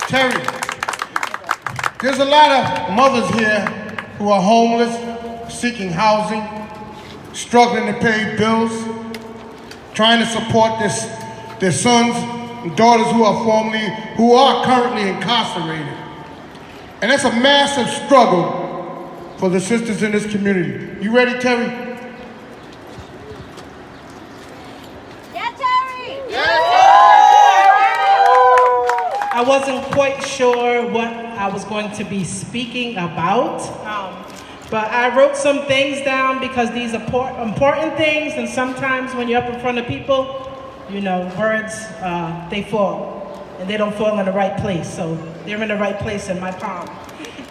Terry, there's a lot of mothers here who are homeless, seeking housing, struggling to pay bills, trying to support their sons and daughters who are currently incarcerated. And that's a massive struggle for the sisters in this community. You ready, Terry? Yeah, Terry! I wasn't quite sure what I was going to be speaking about, but I wrote some things down because these are important things, and sometimes when you're up in front of people, you know, words, they fall, and they don't fall in the right place, so they're in the right place in my palm.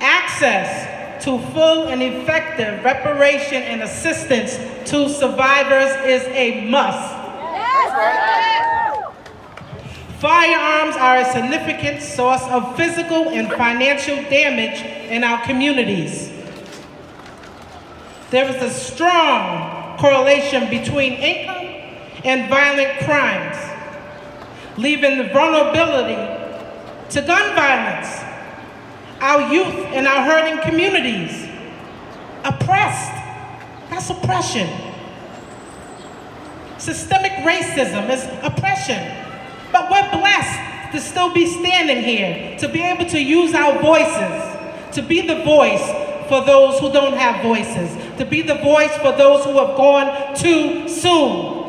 Access to full and effective reparation and assistance to survivors is a must. Firearms are a significant source of physical and financial damage in our communities. There is a strong correlation between income and violent crimes, leaving the vulnerability to gun violence, our youth and our hurting communities oppressed. That's oppression. Systemic racism is oppression. But we're blessed to still be standing here, to be able to use our voices, to be the voice for those who don't have voices, to be the voice for those who have gone too soon.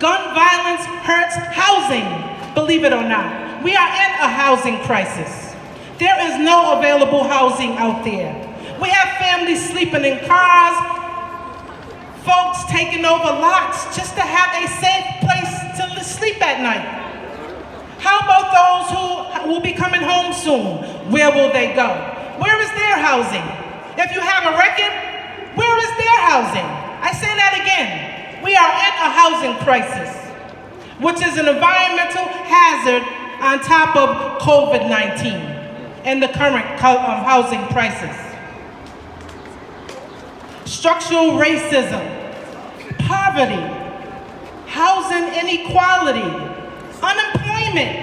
Gun violence hurts housing, believe it or not. We are in a housing crisis. There is no available housing out there. We have families sleeping in cars, folks taking over lots just to have a safe place to sleep at night. How about those who will be coming home soon? Where will they go? Where is their housing? If you have a record, where is their housing? I say that again. We are in a housing crisis, which is an environmental hazard on top of COVID-19 and the current housing crisis. Structural racism, poverty, housing inequality, unemployment,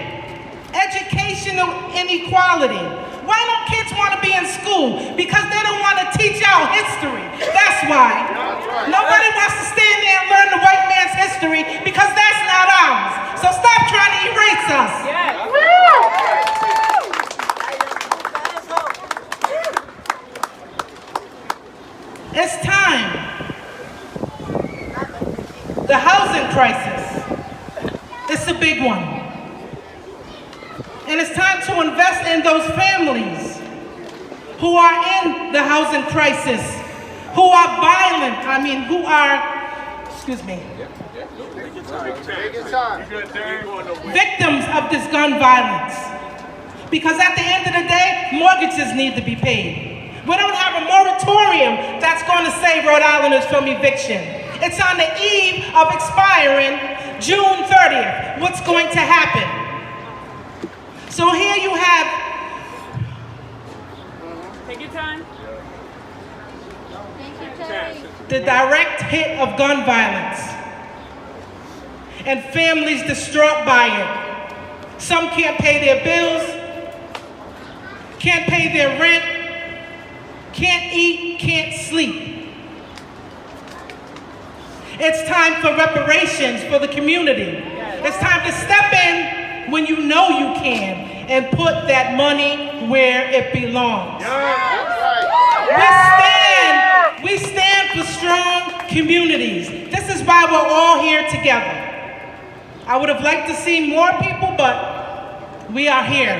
educational inequality. Why don't kids want to be in school? Because they don't want to teach our history. That's why. Nobody wants to stand there and learn the white man's history because that's not ours. So stop trying to erase us. It's time. The housing crisis, it's a big one. And it's time to invest in those families who are in the housing crisis, who are violent, victims of this gun violence. Because at the end of the day, mortgages need to be paid. We don't have a moratorium that's going to save Rhode Islanders from eviction. It's on the eve of expiring June 30th. What's going to happen? So here you have... Take your time. The direct hit of gun violence. And families distraught by it. Some can't pay their bills, can't pay their rent, can't eat, can't sleep. It's time for reparations for the community. It's time to step in when you know you can and put that money where it belongs. We stand for strong communities. This is why we're all here together. I would have liked to see more people, but we are here.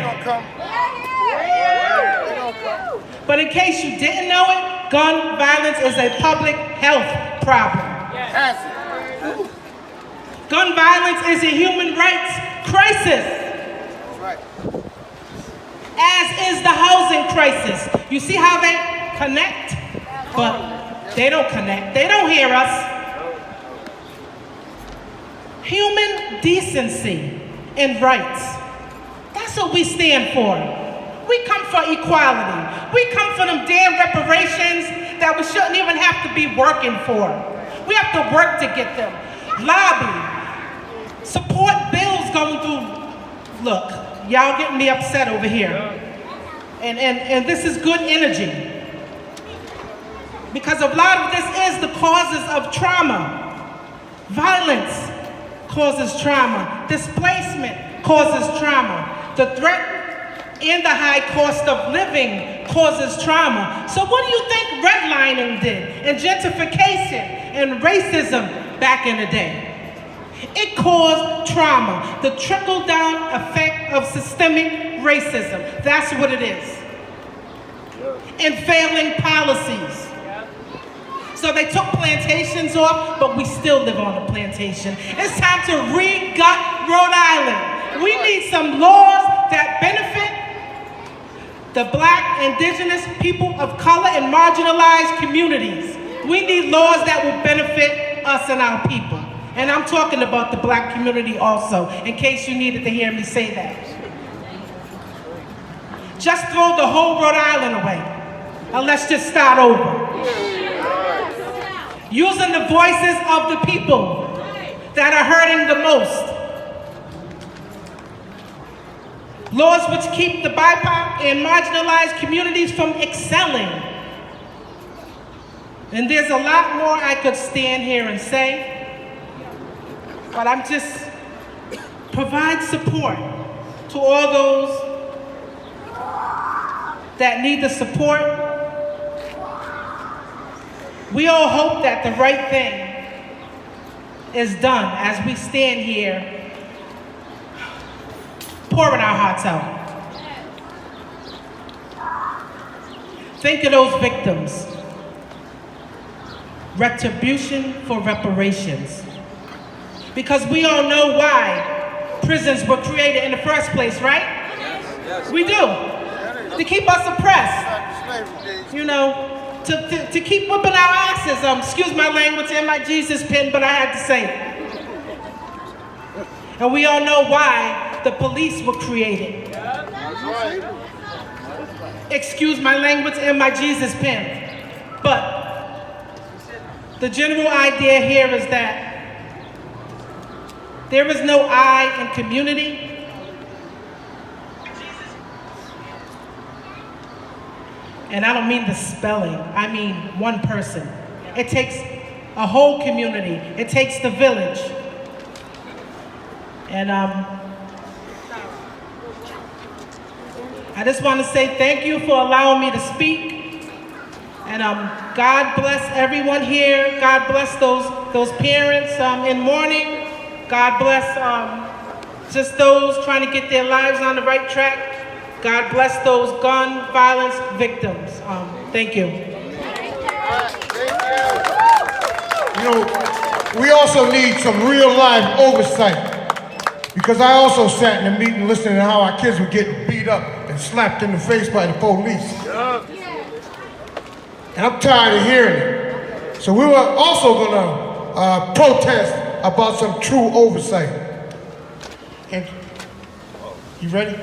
But in case you didn't know it, gun violence is a public health problem. Gun violence is a human rights crisis, as is the housing crisis. You see how they connect? But they don't connect. They don't hear us. Human decency and rights. That's what we stand for. We come for equality. We come for them damn reparations that we shouldn't even have to be working for. We have to work to get them. Lobby. Support bills going through. Look, y'all getting me upset over here. And this is good energy. Because a lot of this is the causes of trauma. Violence causes trauma. Displacement causes trauma. The threat and the high cost of living causes trauma. So what do you think redlining did, and gentrification and racism back in the day? It caused trauma, the trickle-down effect of systemic racism. That's what it is. And failing policies. So they took plantations off, but we still live on a plantation. It's time to re-gut Rhode Island. We need some laws that benefit the Black, Indigenous, people of color, and marginalized communities. We need laws that will benefit us and our people. And I'm talking about the Black community also, in case you needed to hear me say that. Just throw the whole Rhode Island away, and let's just start over. Using the voices of the people that are hurting the most. Laws which keep the BIPOC and marginalized communities from excelling. And there's a lot more I could stand here and say, but I'm just provide support to all those that need the support. We all hope that the right thing is done as we stand here pouring our hearts out. Think of those victims. Retribution for reparations. Because we all know why prisons were created in the first place, right? Yes. We do. To keep us oppressed. You know, to keep whipping our asses. Excuse my language and my Jesus pen, but I had to say it. And we all know why the police were created. Excuse my language and my Jesus pen. But the general idea here is that there is no I in community. And I don't mean the spelling, I mean one person. It takes a whole community. It takes the village. And I just want to say thank you for allowing me to speak. And God bless everyone here. God bless those parents in mourning. God bless just those trying to get their lives on the right track. God bless those gun violence victims. Thank you. You know, we also need some real life oversight. Because I also sat in a meeting listening to how our kids were getting beat up and slapped in the face by the police. And I'm tired of hearing it. So we were also gonna protest about some true oversight. And you ready?